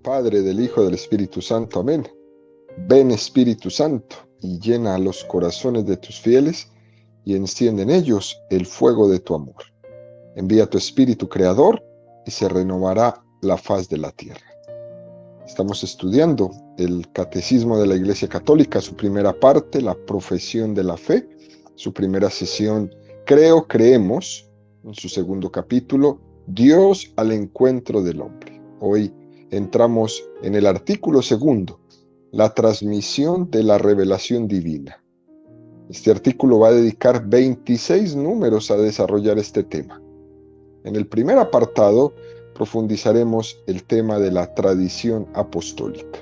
Padre, del Hijo, del Espíritu Santo. Amén. Ven, Espíritu Santo, y llena los corazones de tus fieles, y enciende en ellos el fuego de tu amor. Envía tu Espíritu Creador, y se renovará la faz de la tierra. Estamos estudiando el Catecismo de la Iglesia Católica, su primera parte, la profesión de la fe, su primera sesión, creo, creemos, en su segundo capítulo, Dios al encuentro del hombre. Hoy entramos en el artículo segundo, la transmisión de la revelación divina. Este artículo va a dedicar 26 números a desarrollar este tema. En el primer apartado profundizaremos el tema de la tradición apostólica.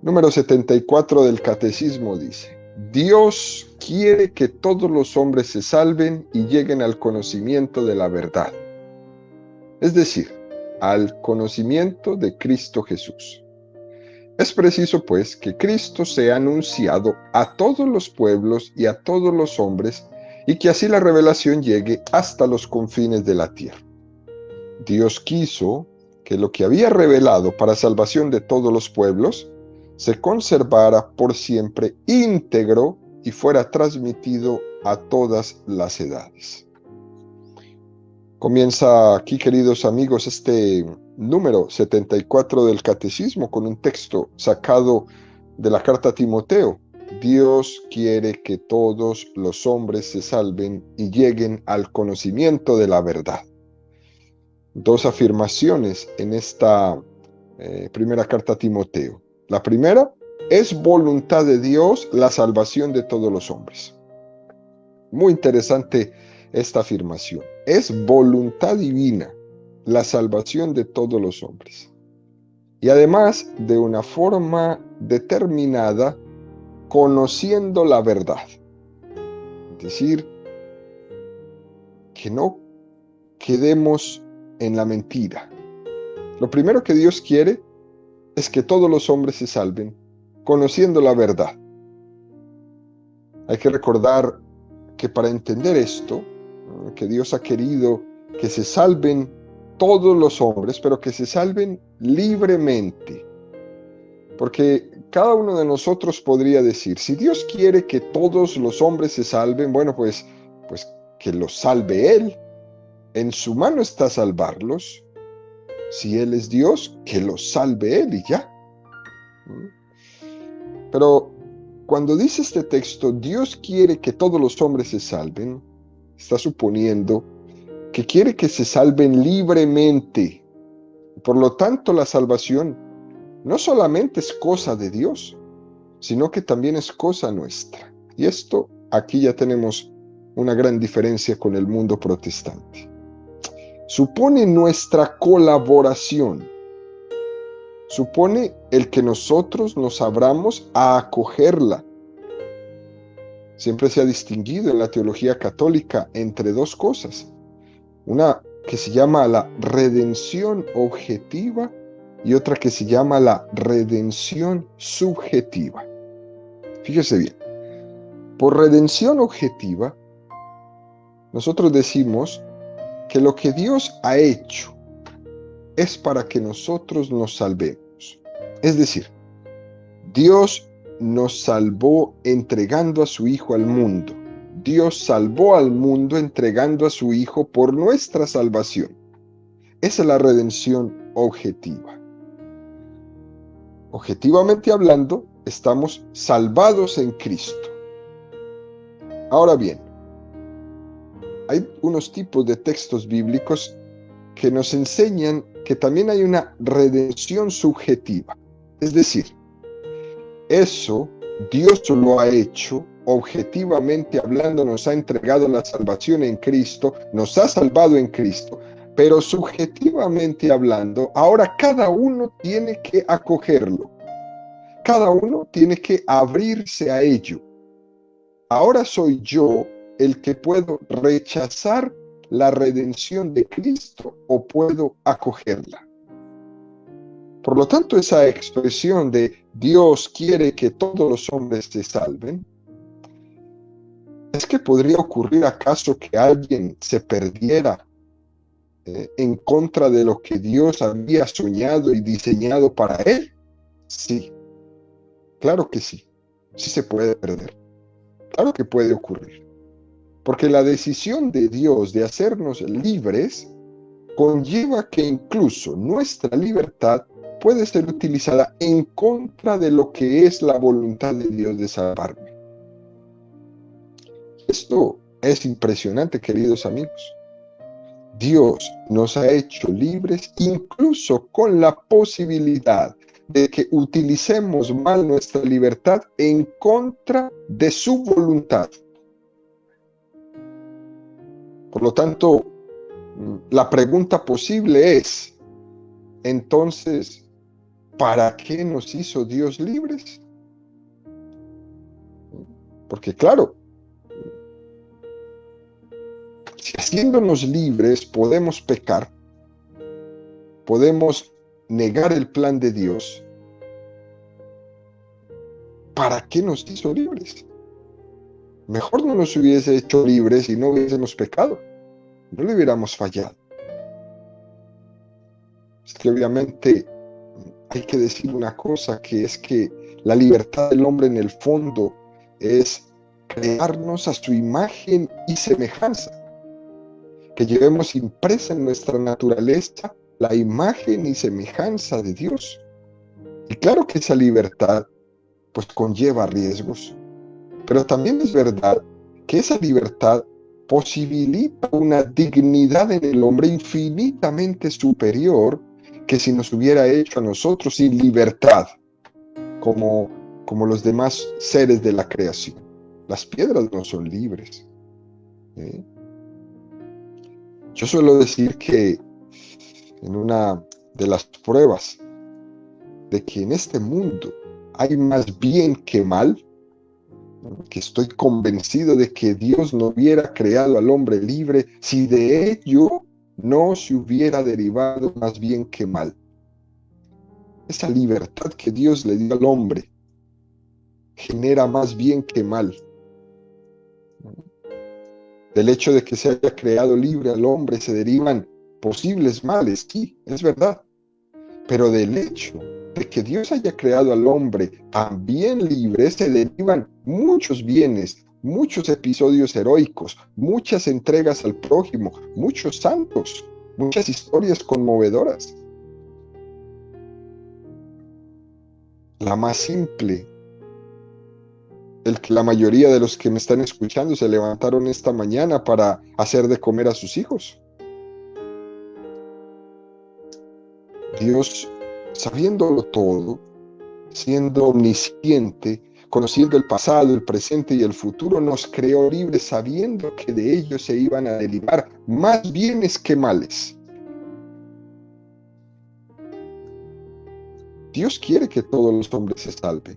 Número 74 del Catecismo dice: Dios quiere que todos los hombres se salven y lleguen al conocimiento de la verdad, es decir, al conocimiento de Cristo Jesús. Es preciso, pues, que Cristo sea anunciado a todos los pueblos y a todos los hombres, y que así la revelación llegue hasta los confines de la tierra. Dios quiso que lo que había revelado para salvación de todos los pueblos se conservara por siempre íntegro y fuera transmitido a todas las edades. Comienza aquí, queridos amigos, este número 74 del Catecismo con un texto sacado de la carta a Timoteo. Dios quiere que todos los hombres se salven y lleguen al conocimiento de la verdad. Dos afirmaciones en esta primera carta a Timoteo. La primera, es voluntad de Dios la salvación de todos los hombres. Muy interesante esta afirmación. Es voluntad divina la salvación de todos los hombres. Y además, de una forma determinada, conociendo la verdad. Es decir, que no quedemos en la mentira. Lo primero que Dios quiere es que todos los hombres se salven conociendo la verdad. Hay que recordar que para entender esto, que Dios ha querido que se salven todos los hombres, pero que se salven libremente. Porque cada uno de nosotros podría decir, si Dios quiere que todos los hombres se salven, bueno, pues que los salve Él. En su mano está salvarlos. Si Él es Dios, que los salve Él y ya. Pero cuando dice este texto, Dios quiere que todos los hombres se salven, está suponiendo que quiere que se salven libremente. Por lo tanto, la salvación no solamente es cosa de Dios, sino que también es cosa nuestra. Y esto, aquí ya tenemos una gran diferencia con el mundo protestante. Supone nuestra colaboración. Supone el que nosotros nos abramos a acogerla. Siempre se ha distinguido en la teología católica entre dos cosas. Una que se llama la redención objetiva y otra que se llama la redención subjetiva. Fíjese bien. Por redención objetiva, nosotros decimos que lo que Dios ha hecho es para que nosotros nos salvemos. Es decir, Dios nos salvó entregando a su Hijo al mundo. Dios salvó al mundo entregando a su Hijo por nuestra salvación. Esa es la redención objetiva. Objetivamente hablando, estamos salvados en Cristo. Ahora bien, hay unos tipos de textos bíblicos que nos enseñan que también hay una redención subjetiva. Es decir, eso Dios lo ha hecho, objetivamente hablando, nos ha entregado la salvación en Cristo, nos ha salvado en Cristo, pero subjetivamente hablando, ahora cada uno tiene que acogerlo, cada uno tiene que abrirse a ello. Ahora soy yo el que puedo rechazar la redención de Cristo o puedo acogerla. Por lo tanto, esa expresión de Dios quiere que todos los hombres se salven, ¿es que podría ocurrir acaso que alguien se perdiera en contra de lo que Dios había soñado y diseñado para él? Sí, claro que sí. Sí se puede perder. Claro que puede ocurrir. Porque la decisión de Dios de hacernos libres conlleva que incluso nuestra libertad puede ser utilizada en contra de lo que es la voluntad de Dios de salvarme. Esto es impresionante, queridos amigos. Dios nos ha hecho libres incluso con la posibilidad de que utilicemos mal nuestra libertad en contra de su voluntad. Por lo tanto, la pregunta posible es, entonces, ¿para qué nos hizo Dios libres? Porque claro, si haciéndonos libres podemos pecar, podemos negar el plan de Dios, ¿para qué nos hizo libres? Mejor no nos hubiese hecho libres y no hubiésemos pecado, no le hubiéramos fallado. Es que obviamente hay que decir una cosa, que es que la libertad del hombre en el fondo es crearnos a su imagen y semejanza, que llevemos impresa en nuestra naturaleza la imagen y semejanza de Dios. Y claro que esa libertad pues conlleva riesgos, pero también es verdad que esa libertad posibilita una dignidad en el hombre infinitamente superior que si nos hubiera hecho a nosotros sin libertad, como los demás seres de la creación. Las piedras no son libres. Yo suelo decir que en una de las pruebas de que en este mundo hay más bien que mal, que estoy convencido de que Dios no hubiera creado al hombre libre si de ello no se hubiera derivado más bien que mal. Esa libertad que Dios le dio al hombre genera más bien que mal. Del hecho de que se haya creado libre al hombre se derivan posibles males, sí, es verdad. Pero del hecho de que Dios haya creado al hombre también libre se derivan muchos bienes, muchos episodios heroicos, muchas entregas al prójimo, muchos santos, muchas historias conmovedoras. La más simple, el que la mayoría de los que me están escuchando se levantaron esta mañana para hacer de comer a sus hijos. Dios, sabiéndolo todo, siendo omnisciente, conociendo el pasado, el presente y el futuro, nos creó libres sabiendo que de ellos se iban a derivar más bienes que males. Dios quiere que todos los hombres se salven,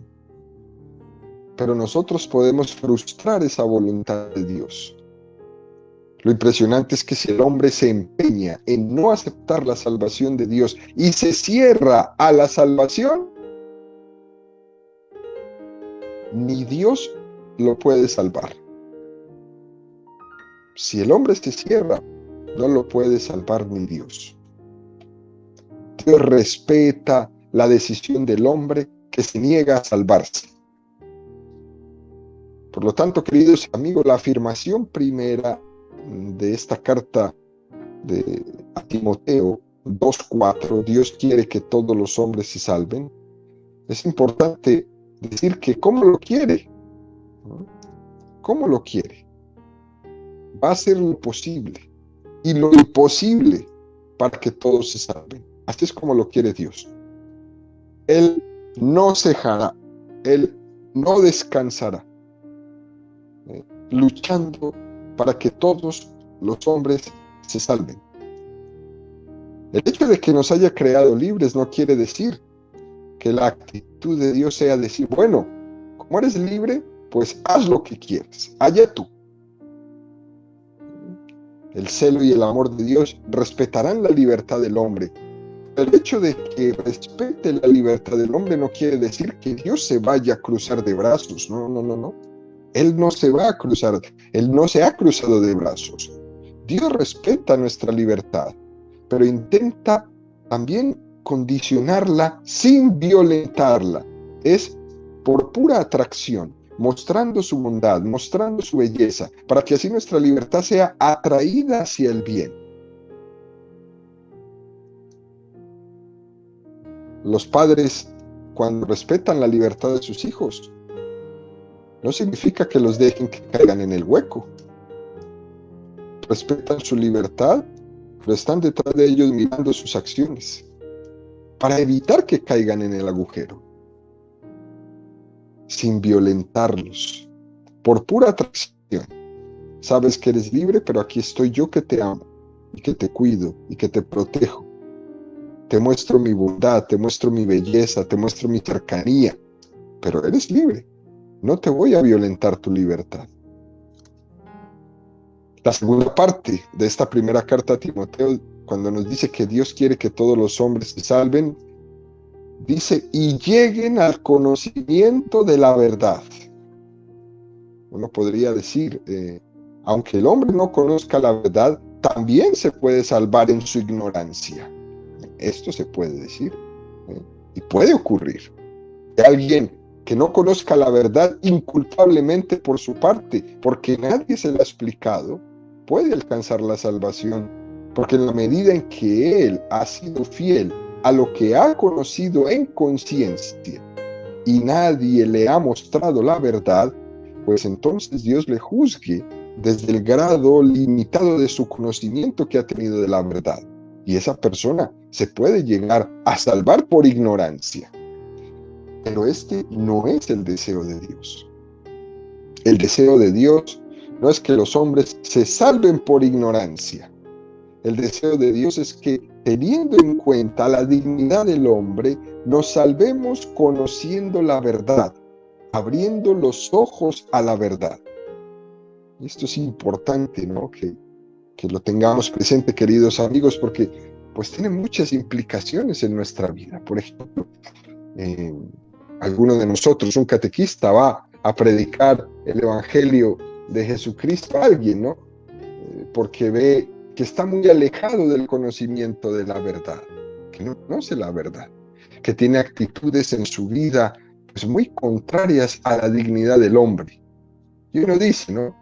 pero nosotros podemos frustrar esa voluntad de Dios. Lo impresionante es que si el hombre se empeña en no aceptar la salvación de Dios y se cierra a la salvación, ni Dios lo puede salvar. Si el hombre se cierra, no lo puede salvar ni Dios. Dios respeta la decisión del hombre que se niega a salvarse. Por lo tanto, queridos amigos, la afirmación primera de esta carta a Timoteo 2:4, Dios quiere que todos los hombres se salven. Es importante decir que ¿cómo lo quiere? ¿Cómo lo quiere? Va a hacer lo posible y lo imposible para que todos se salven. Así es como lo quiere Dios. Él no cejará, Él no descansará, luchando para que todos los hombres se salven. El hecho de que nos haya creado libres no quiere decir que la actitud de Dios sea decir, bueno, como eres libre, pues haz lo que quieras, allá tú. El celo y el amor de Dios respetarán la libertad del hombre. El hecho de que respete la libertad del hombre no quiere decir que Dios se vaya a cruzar de brazos. No. Él no se va a cruzar, Él no se ha cruzado de brazos. Dios respeta nuestra libertad. pero intenta también condicionarla sin violentarla. Es por pura atracción, mostrando su bondad, mostrando su belleza, para que así nuestra libertad sea atraída hacia el bien. Los padres, cuando respetan la libertad de sus hijos, no significa que los dejen que caigan en el hueco. Respetan su libertad, pero están detrás de ellos mirando sus acciones para evitar que caigan en el agujero, sin violentarlos, por pura atracción. Sabes que eres libre, pero aquí estoy yo que te amo, y que te cuido, y que te protejo. Te muestro mi bondad, te muestro mi belleza, te muestro mi cercanía, pero eres libre. No te voy a violentar tu libertad. La segunda parte de esta primera carta a Timoteo, cuando nos dice que Dios quiere que todos los hombres se salven, dice, y lleguen al conocimiento de la verdad. Uno podría decir, aunque el hombre no conozca la verdad, también se puede salvar en su ignorancia. Esto se puede decir, y puede ocurrir. Alguien que no conozca la verdad inculpablemente por su parte, porque nadie se la ha explicado, puede alcanzar la salvación, porque en la medida en que él ha sido fiel a lo que ha conocido en conciencia y nadie le ha mostrado la verdad, pues entonces Dios le juzgue desde el grado limitado de su conocimiento que ha tenido de la verdad. Y esa persona se puede llegar a salvar por ignorancia. Pero este no es el deseo de Dios. El deseo de Dios no es que los hombres se salven por ignorancia. El deseo de Dios es que, teniendo en cuenta la dignidad del hombre, nos salvemos conociendo la verdad, abriendo los ojos a la verdad. Y esto es importante, ¿no? Que lo tengamos presente, queridos amigos, porque pues tiene muchas implicaciones en nuestra vida. Por ejemplo, alguno de nosotros, un catequista, va a predicar el Evangelio de Jesucristo a alguien, ¿no? Porque ve que está muy alejado del conocimiento de la verdad, que no conoce la verdad, que tiene actitudes en su vida pues muy contrarias a la dignidad del hombre. Y uno dice, ¿no?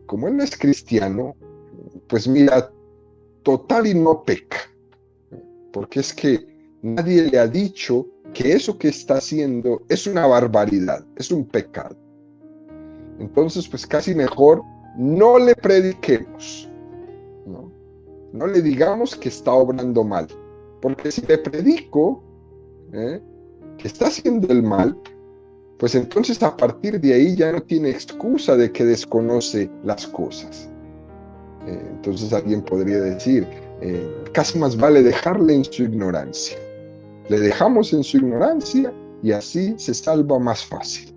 Como él no es cristiano, pues mira, total y no peca, porque es que nadie le ha dicho que eso que está haciendo es una barbaridad, es un pecado. Entonces, pues casi mejor no le prediquemos, ¿no? No le digamos que está obrando mal, porque si le predico que está haciendo el mal, pues entonces a partir de ahí ya no tiene excusa de que desconoce las cosas. Entonces alguien podría decir, casi más vale dejarle en su ignorancia. Le dejamos en su ignorancia y así se salva más fácil.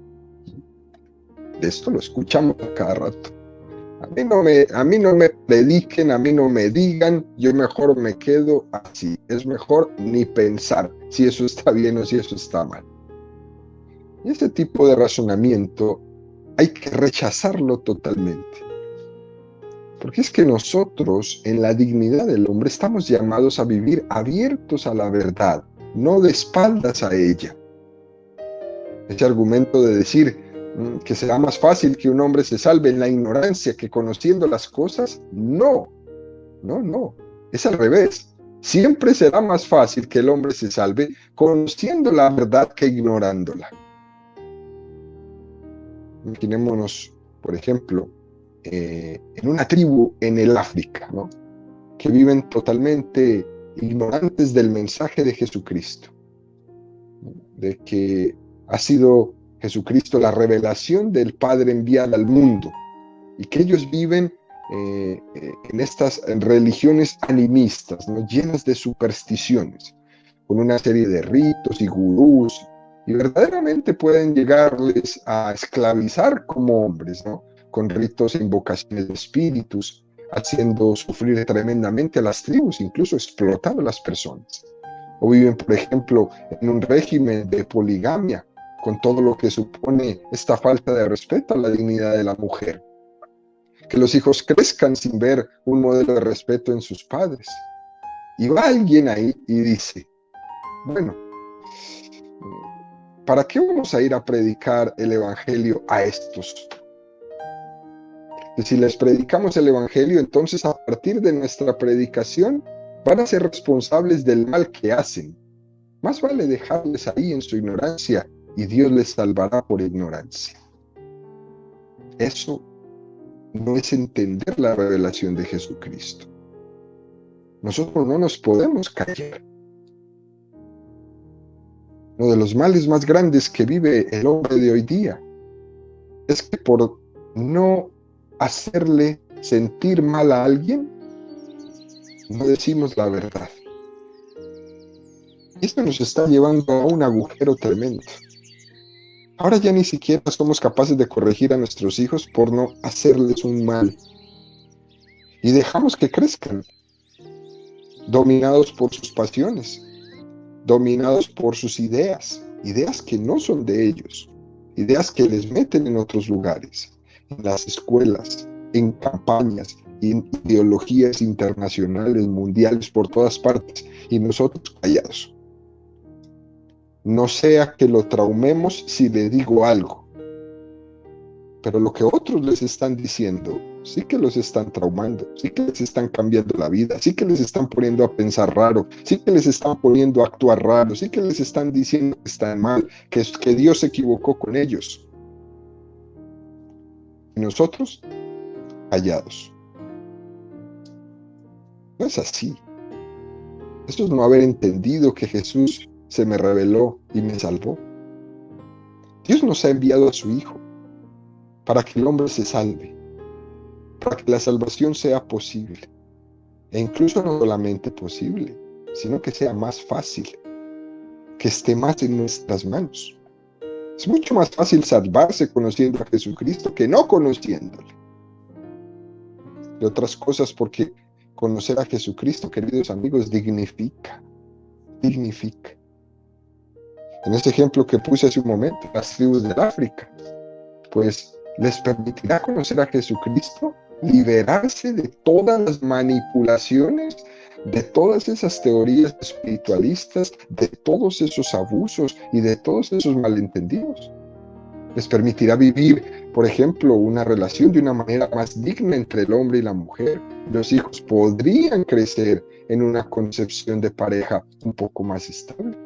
De esto lo escuchamos a cada rato. A mí no me prediquen, a mí no me digan, yo mejor me quedo así. Es mejor ni pensar si eso está bien o si eso está mal. Y este tipo de razonamiento hay que rechazarlo totalmente. Porque es que nosotros, en la dignidad del hombre, estamos llamados a vivir abiertos a la verdad, no de espaldas a ella. Ese argumento de decir que será más fácil que un hombre se salve en la ignorancia que conociendo las cosas, no, es al revés. Siempre será más fácil que el hombre se salve conociendo la verdad que ignorándola. Imaginémonos, por ejemplo, en una tribu en el África, ¿no? Que viven totalmente ignorantes del mensaje de Jesucristo, ¿no? De que ha sido Jesucristo la revelación del Padre enviada al mundo, y que ellos viven en estas religiones animistas, ¿no? Llenas de supersticiones, con una serie de ritos y gurús, y verdaderamente pueden llegarles a esclavizar como hombres, ¿no? Con ritos e invocaciones de espíritus, haciendo sufrir tremendamente a las tribus, incluso explotando a las personas. O viven, por ejemplo, en un régimen de poligamia, con todo lo que supone esta falta de respeto a la dignidad de la mujer. Que los hijos crezcan sin ver un modelo de respeto en sus padres. Y va alguien ahí y dice, bueno, ¿para qué vamos a ir a predicar el evangelio a estos? Y si les predicamos el evangelio, entonces a partir de nuestra predicación van a ser responsables del mal que hacen. Más vale dejarles ahí en su ignorancia y Dios les salvará por ignorancia. Eso no es entender la revelación de Jesucristo. Nosotros no nos podemos callar. Uno de los males más grandes que vive el hombre de hoy día es que por no hacerle sentir mal a alguien, no decimos la verdad. Y esto nos está llevando a un agujero tremendo. Ahora ya ni siquiera somos capaces de corregir a nuestros hijos por no hacerles un mal. Y dejamos que crezcan, dominados por sus pasiones, dominados por sus ideas que no son de ellos, ideas que les meten en otros lugares, en las escuelas, en campañas, en ideologías internacionales, mundiales, por todas partes, y nosotros callados. No sea que lo traumemos si le digo algo, pero lo que otros les están diciendo, sí que los están traumando, sí que les están cambiando la vida, sí que les están poniendo a pensar raro, sí que les están poniendo a actuar raro, sí que les están diciendo que están mal, que Dios se equivocó con ellos. Y nosotros, callados. No es así. Eso es no haber entendido que Jesús se me reveló y me salvó. Dios nos ha enviado a su Hijo para que el hombre se salve, para que la salvación sea posible. E incluso no solamente posible, sino que sea más fácil, que esté más en nuestras manos. Es mucho más fácil salvarse conociendo a Jesucristo que no conociéndole. De otras cosas, porque conocer a Jesucristo, queridos amigos, dignifica. En ese ejemplo que puse hace un momento, las tribus del África, pues les permitirá conocer a Jesucristo, liberarse de todas las manipulaciones, de todas esas teorías espiritualistas, de todos esos abusos y de todos esos malentendidos. Les permitirá vivir, por ejemplo, una relación de una manera más digna entre el hombre y la mujer. Los hijos podrían crecer en una concepción de pareja un poco más estable.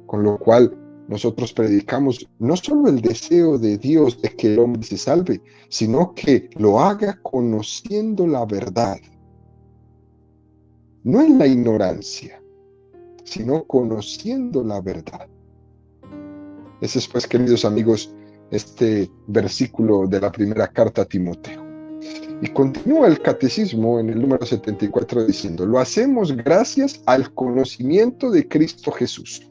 Con lo cual, nosotros predicamos no solo el deseo de Dios de que el hombre se salve, sino que lo haga conociendo la verdad. No en la ignorancia, sino conociendo la verdad. Ese es, pues, queridos amigos, este versículo de la primera carta a Timoteo. Y continúa el catecismo en el número 74 diciendo, lo hacemos gracias al conocimiento de Cristo Jesús.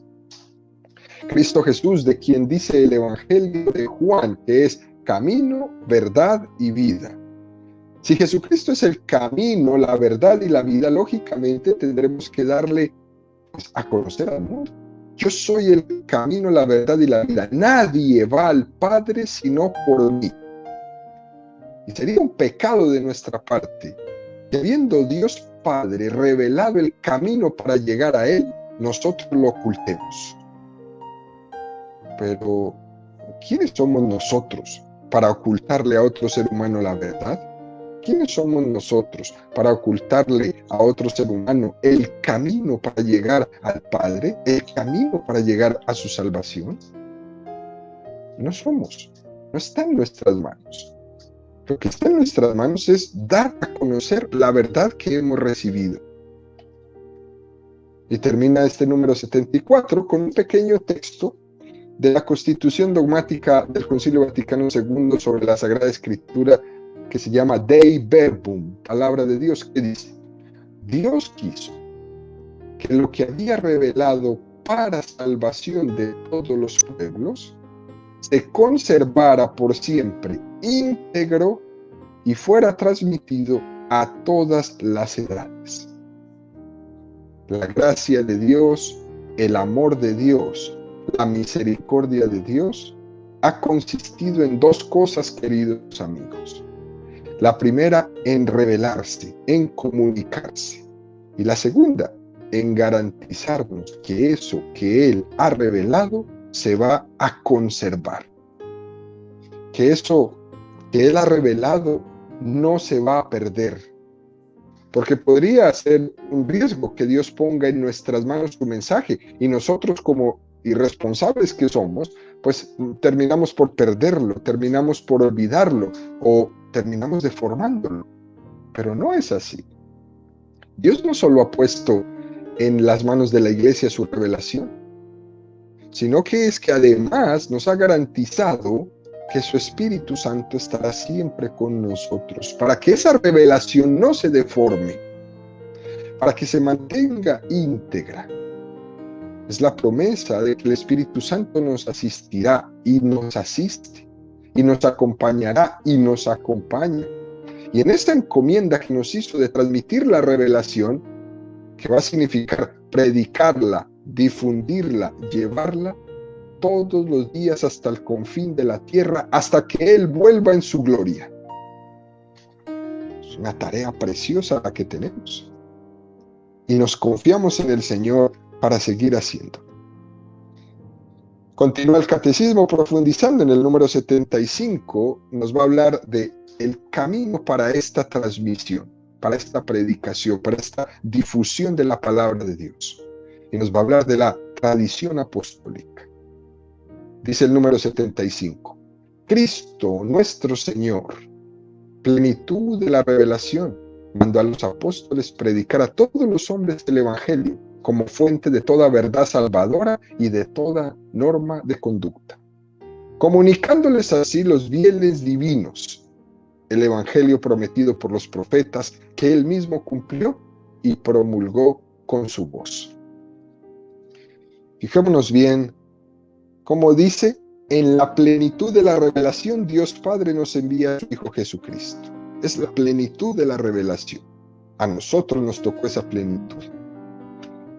Cristo Jesús, de quien dice el Evangelio de Juan, que es camino, verdad y vida. Si Jesucristo es el camino, la verdad y la vida, lógicamente tendremos que darle, pues, a conocer al mundo. Yo soy el camino, la verdad y la vida. Nadie va al Padre sino por mí. Y sería un pecado de nuestra parte que, habiendo Dios Padre revelado el camino para llegar a Él, nosotros lo ocultemos. Pero, ¿quiénes somos nosotros para ocultarle a otro ser humano la verdad? ¿Quiénes somos nosotros para ocultarle a otro ser humano el camino para llegar al Padre, el camino para llegar a su salvación? No somos, no está en nuestras manos. Lo que está en nuestras manos es dar a conocer la verdad que hemos recibido. Y termina este número 74 con un pequeño texto de la Constitución Dogmática del Concilio Vaticano II sobre la Sagrada Escritura, que se llama Dei Verbum, palabra de Dios, que dice: Dios quiso que lo que había revelado para salvación de todos los pueblos se conservara por siempre íntegro y fuera transmitido a todas las edades. La gracia de Dios, el amor de Dios, la misericordia de Dios ha consistido en dos cosas, queridos amigos. La primera, en revelarse, en comunicarse. Y la segunda, en garantizarnos que eso que Él ha revelado se va a conservar. Que eso que Él ha revelado no se va a perder. Porque podría ser un riesgo que Dios ponga en nuestras manos su mensaje y nosotros, como irresponsables que somos, pues terminamos por perderlo, terminamos por olvidarlo o terminamos deformándolo. Pero no es así. Dios no solo ha puesto en las manos de la iglesia su revelación, sino que es que además nos ha garantizado que su Espíritu Santo estará siempre con nosotros, para que esa revelación no se deforme, para que se mantenga íntegra. Es la promesa de que el Espíritu Santo nos asistirá y nos asiste, y nos acompañará y nos acompaña. Y en esta encomienda que nos hizo de transmitir la revelación, que va a significar predicarla, difundirla, llevarla todos los días hasta el confín de la tierra, hasta que Él vuelva en su gloria. Es una tarea preciosa la que tenemos. Y nos confiamos en el Señor para seguir haciendo. Continúa el catecismo profundizando en el número 75, nos va a hablar de el camino para esta transmisión, para esta predicación, para esta difusión de la palabra de Dios. Y nos va a hablar de la tradición apostólica. Dice el número 75, Cristo nuestro Señor, plenitud de la revelación, mandó a los apóstoles predicar a todos los hombres el Evangelio como fuente de toda verdad salvadora y de toda norma de conducta, comunicándoles así los bienes divinos, el Evangelio prometido por los profetas que Él mismo cumplió y promulgó con su voz. Fijémonos bien, como dice, en la plenitud de la revelación Dios Padre nos envía a su Hijo Jesucristo. Es la plenitud de la revelación. A nosotros nos tocó esa plenitud.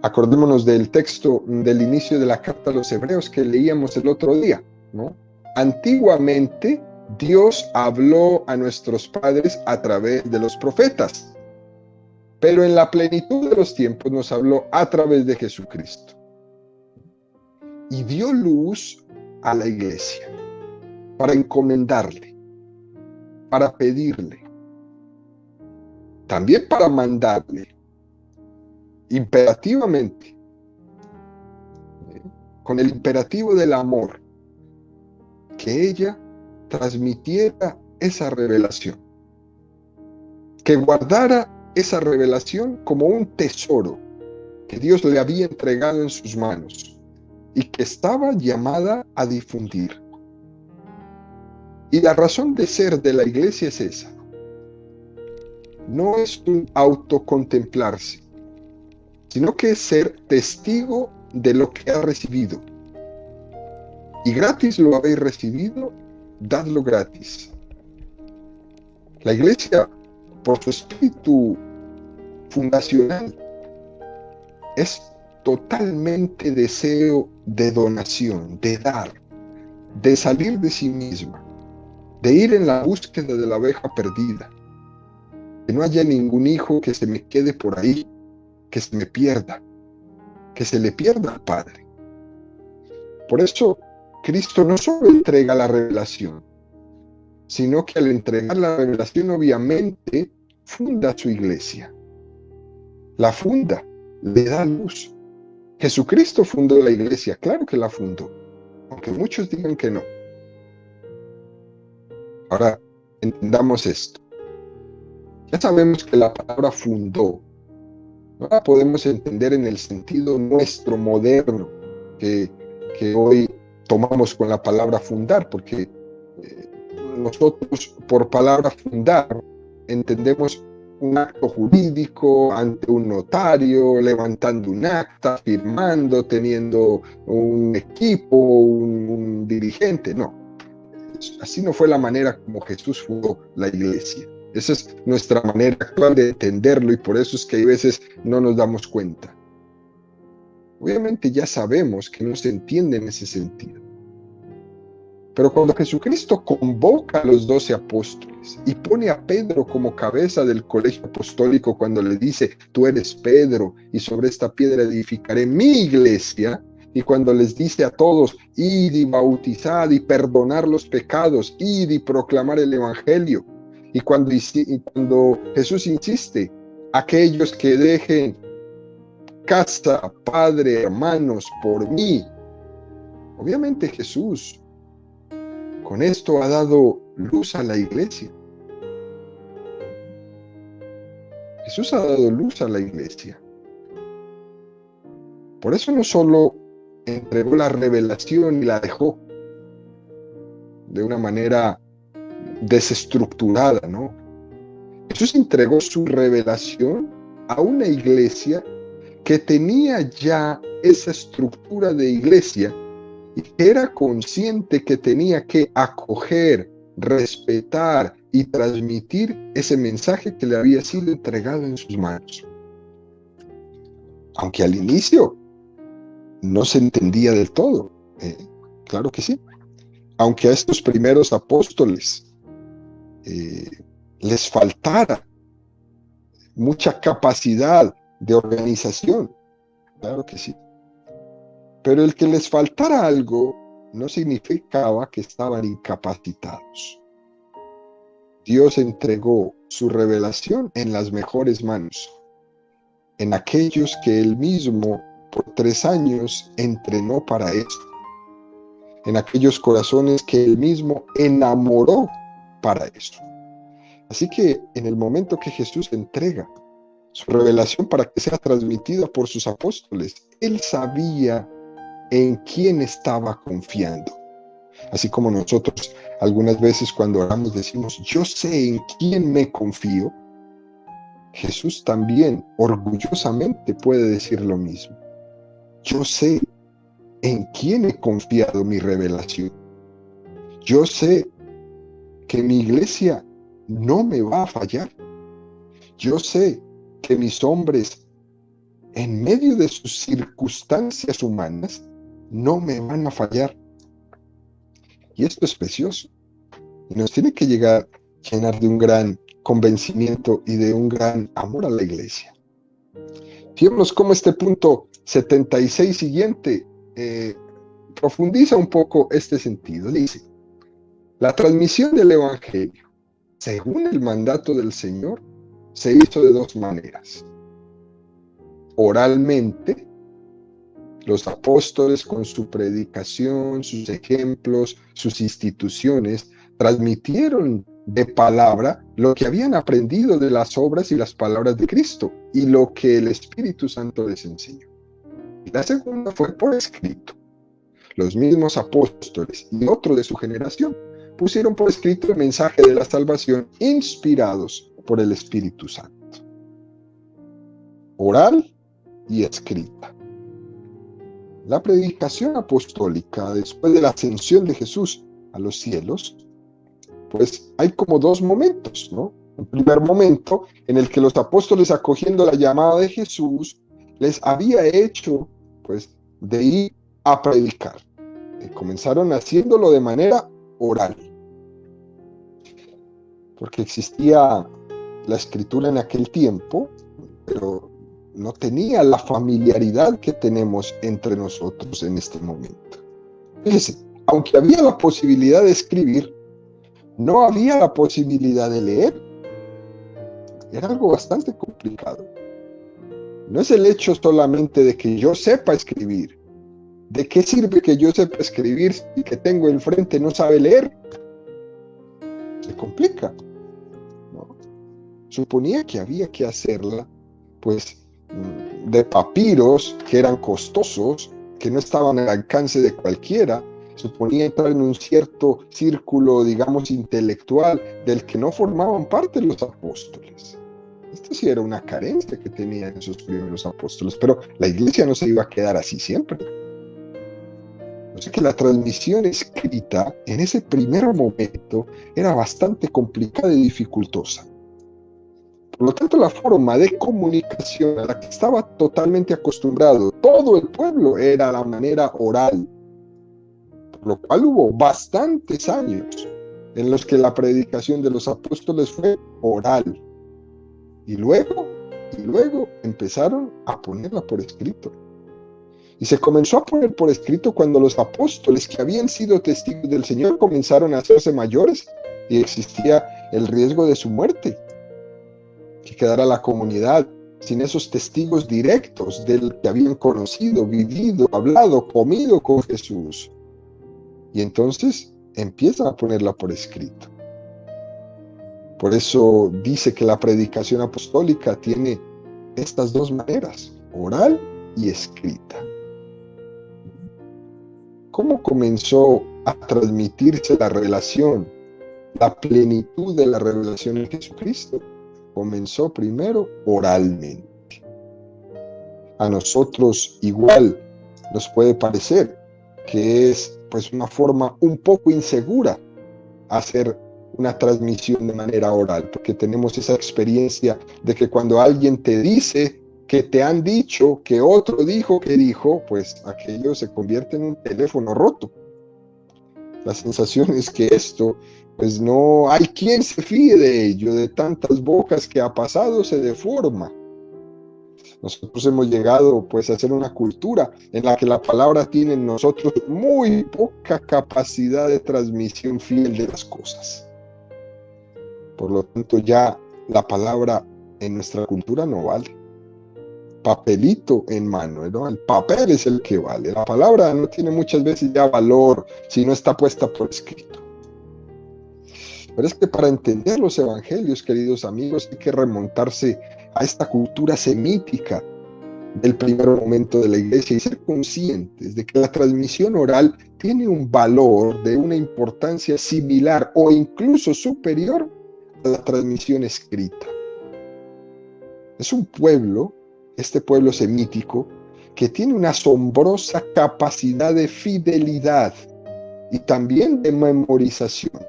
Acordémonos del texto del inicio de la carta a los Hebreos que leíamos el otro día, ¿no? Antiguamente Dios habló a nuestros padres a través de los profetas, pero en la plenitud de los tiempos nos habló a través de Jesucristo. Y dio luz a la iglesia para encomendarle, para pedirle, también para mandarle imperativamente, con el imperativo del amor, que ella transmitiera esa revelación, que guardara esa revelación como un tesoro que Dios le había entregado en sus manos y que estaba llamada a difundir. Y la razón de ser de la iglesia es esa. No es un autocontemplarse, sino que es ser testigo de lo que ha recibido. Y gratis lo habéis recibido, dadlo gratis. La iglesia, por su espíritu fundacional, es totalmente deseo de donación, de dar, de salir de sí misma, de ir en la búsqueda de la oveja perdida. Que no haya ningún hijo que se me quede por ahí, que se me pierda, que se le pierda al Padre. Por eso, Cristo no solo entrega la revelación, sino que al entregar la revelación, obviamente, funda su iglesia. La funda, le da luz. Jesucristo fundó la iglesia, claro que la fundó, aunque muchos digan que no. Ahora, entendamos esto. Ya sabemos que la palabra fundó no la podemos entender en el sentido nuestro moderno que hoy tomamos con la palabra fundar, porque nosotros por palabra fundar entendemos un acto jurídico ante un notario, levantando un acta, firmando, teniendo un equipo, un dirigente. No, así no fue la manera como Jesús fundó la iglesia. Esa es nuestra manera actual de entenderlo y por eso es que a veces no nos damos cuenta. Obviamente ya sabemos que no se entiende en ese sentido. Pero cuando Jesucristo convoca a los 12 apóstoles apóstoles y pone a Pedro como cabeza del colegio apostólico cuando le dice: tú eres Pedro y sobre esta piedra edificaré mi iglesia. Y cuando les dice a todos: id y bautizad y perdonar los pecados, id y proclamar el evangelio. Y cuando Jesús insiste: aquellos que dejen casa, padre, hermanos por mí. Obviamente Jesús con esto ha dado luz a la iglesia. Jesús ha dado luz a la iglesia. Por eso no solo entregó la revelación y la dejó de una manera desestructurada, ¿no? Jesús entregó su revelación a una iglesia que tenía ya esa estructura de iglesia y que era consciente que tenía que acoger, respetar y transmitir ese mensaje que le había sido entregado en sus manos. Aunque al inicio no se entendía del todo, claro que sí. Aunque a estos primeros apóstoles les faltara mucha capacidad de organización, claro que sí. Pero el que les faltara algo no significaba que estaban incapacitados. Dios entregó su revelación en las mejores manos, en aquellos que Él mismo por 3 años entrenó para esto, en aquellos corazones que Él mismo enamoró para eso. Así que en el momento que Jesús entrega su revelación para que sea transmitida por sus apóstoles, Él sabía en quién estaba confiando. Así como nosotros algunas veces cuando oramos decimos: yo sé en quién me confío, Jesús también orgullosamente puede decir lo mismo. Yo sé en quién he confiado mi revelación. Yo sé que mi iglesia no me va a fallar. Yo sé que mis hombres, en medio de sus circunstancias humanas, no me van a fallar. Y esto es precioso. Y nos tiene que llenar de un gran convencimiento y de un gran amor a la iglesia. Fijémonos cómo este punto 76 siguiente profundiza un poco este sentido. Dice: la transmisión del evangelio, según el mandato del Señor, se hizo de 2 maneras. Oralmente, los apóstoles con su predicación, sus ejemplos, sus instituciones, transmitieron de palabra lo que habían aprendido de las obras y las palabras de Cristo y lo que el Espíritu Santo les enseñó. Y la segunda fue por escrito. Los mismos apóstoles y otros de su generación pusieron por escrito el mensaje de la salvación inspirados por el Espíritu Santo. Oral y escrita. La predicación apostólica después de la ascensión de Jesús a los cielos, pues hay como 2 momentos, ¿no? Un primer momento en el que los apóstoles, acogiendo la llamada de Jesús, les había hecho pues de ir a predicar. Comenzaron haciéndolo de manera oral, porque existía la escritura en aquel tiempo, pero no tenía la familiaridad que tenemos entre nosotros en este momento. Fíjense, aunque había la posibilidad de escribir, no había la posibilidad de leer. Era algo bastante complicado. No es el hecho solamente de que yo sepa escribir. ¿De qué sirve que yo sepa escribir si que tengo enfrente no sabe leer? Se complica, ¿no? Suponía que había que hacerla, pues, de papiros que eran costosos, que no estaban al alcance de cualquiera. Suponía entrar en un cierto círculo, digamos, intelectual del que no formaban parte los apóstoles. Esto sí era una carencia que tenían esos primeros apóstoles, pero la iglesia no se iba a quedar así siempre. O sea que la transmisión escrita en ese primer momento era bastante complicada y dificultosa. Por lo tanto, la forma de comunicación a la que estaba totalmente acostumbrado todo el pueblo era la manera oral, por lo cual hubo bastantes años en los que la predicación de los apóstoles fue oral. Y luego empezaron a ponerla por escrito. Y se comenzó a poner por escrito cuando los apóstoles que habían sido testigos del Señor comenzaron a hacerse mayores y existía el riesgo de su muerte, que quedara la comunidad sin esos testigos directos del que habían conocido, vivido, hablado, comido con Jesús. Y entonces empiezan a ponerla por escrito. Por eso dice que la predicación apostólica tiene estas dos maneras, oral y escrita. ¿Cómo comenzó a transmitirse la revelación, la plenitud de la revelación en Jesucristo? Comenzó primero oralmente. A nosotros igual nos puede parecer que es pues una forma un poco insegura hacer una transmisión de manera oral, porque tenemos esa experiencia de que cuando alguien te dice que te han dicho que otro dijo que dijo, pues aquello se convierte en un teléfono roto. La sensación es que esto, pues no hay quien se fíe de ello, de tantas bocas que ha pasado se deforma. Nosotros hemos llegado pues a hacer una cultura en la que la palabra tiene en nosotros muy poca capacidad de transmisión fiel de las cosas. Por lo tanto, ya la palabra en nuestra cultura no vale. Papelito en mano, ¿no? El papel es el que vale. La palabra no tiene muchas veces ya valor si no está puesta por escrito. Pero es que para entender los evangelios, queridos amigos, hay que remontarse a esta cultura semítica del primer momento de la iglesia y ser conscientes de que la transmisión oral tiene un valor de una importancia similar o incluso superior a la transmisión escrita. Es un pueblo, este pueblo semítico, que tiene una asombrosa capacidad de fidelidad y también de memorización.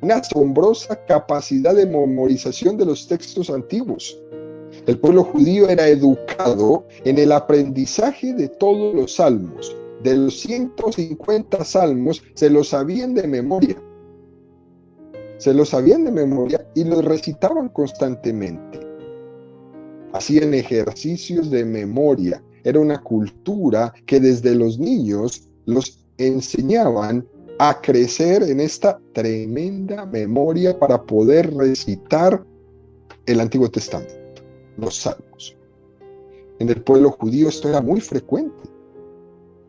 Una asombrosa capacidad de memorización de los textos antiguos. El pueblo judío era educado en el aprendizaje de todos los salmos. De los 150 salmos se los sabían de memoria. Se los sabían de memoria y los recitaban constantemente. Hacían ejercicios de memoria. Era una cultura que desde los niños los enseñaban a crecer en esta tremenda memoria para poder recitar el Antiguo Testamento, los salmos. En el pueblo judío esto era muy frecuente.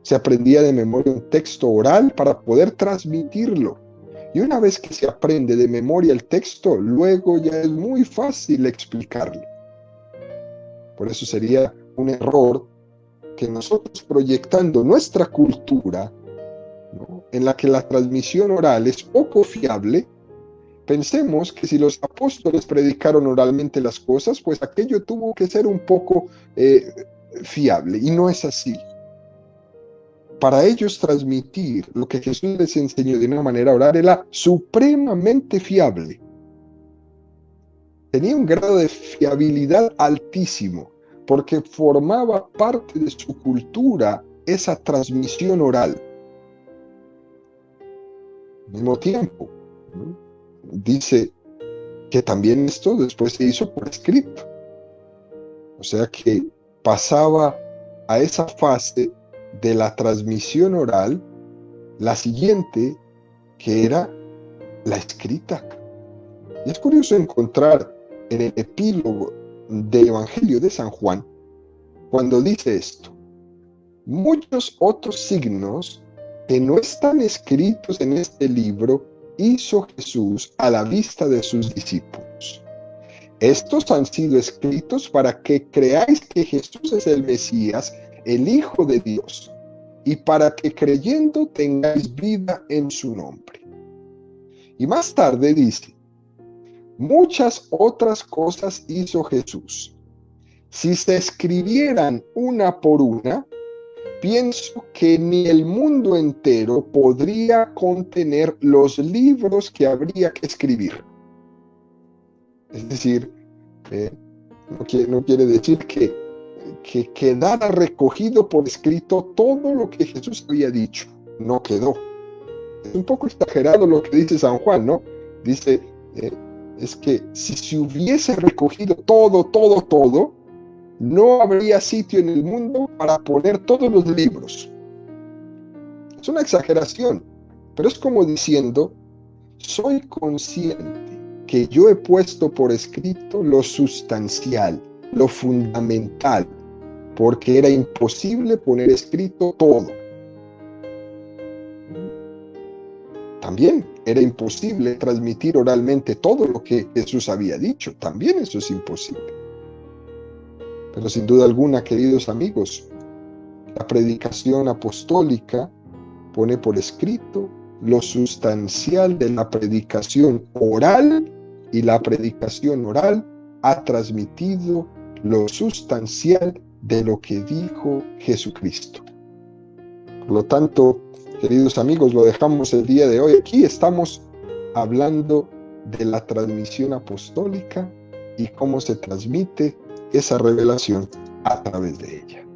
Se aprendía de memoria un texto oral para poder transmitirlo. Y una vez que se aprende de memoria el texto, luego ya es muy fácil explicarlo. Por eso sería un error que nosotros, proyectando nuestra cultura, ¿no?, en la que la transmisión oral es poco fiable, pensemos que si los apóstoles predicaron oralmente las cosas, pues aquello tuvo que ser un poco fiable, y no es así. Para ellos transmitir lo que Jesús les enseñó de una manera oral era supremamente fiable. Tenía un grado de fiabilidad altísimo, porque formaba parte de su cultura esa transmisión oral. Al mismo tiempo, ¿no?, dice que también esto después se hizo por escrito. O sea que pasaba a esa fase de la transmisión oral, la siguiente, que era la escrita. Y es curioso encontrar en el epílogo del Evangelio de San Juan, cuando dice esto: muchos otros signos que no están escritos en este libro hizo Jesús a la vista de sus discípulos. Estos han sido escritos para que creáis que Jesús es el Mesías, el Hijo de Dios, y para que creyendo tengáis vida en su nombre. Y más tarde dice: muchas otras cosas hizo Jesús. Si se escribieran una por una, pienso que ni el mundo entero podría contener los libros que habría que escribir. Es decir, no quiere decir que quedara recogido por escrito todo lo que Jesús había dicho. No quedó. Es un poco exagerado lo que dice San Juan, ¿no? Dice, es que si se hubiese recogido todo, no habría sitio en el mundo para poner todos los libros. Es una exageración, pero es como diciendo, soy consciente que yo he puesto por escrito lo sustancial, lo fundamental, porque era imposible poner escrito todo. También era imposible transmitir oralmente todo lo que Jesús había dicho. También eso es imposible. Pero sin duda alguna, queridos amigos, la predicación apostólica pone por escrito lo sustancial de la predicación oral, y la predicación oral ha transmitido lo sustancial de lo que dijo Jesucristo. Por lo tanto, queridos amigos, lo dejamos el día de hoy. Aquí estamos hablando de la transmisión apostólica y cómo se transmite esa revelación a través de ella.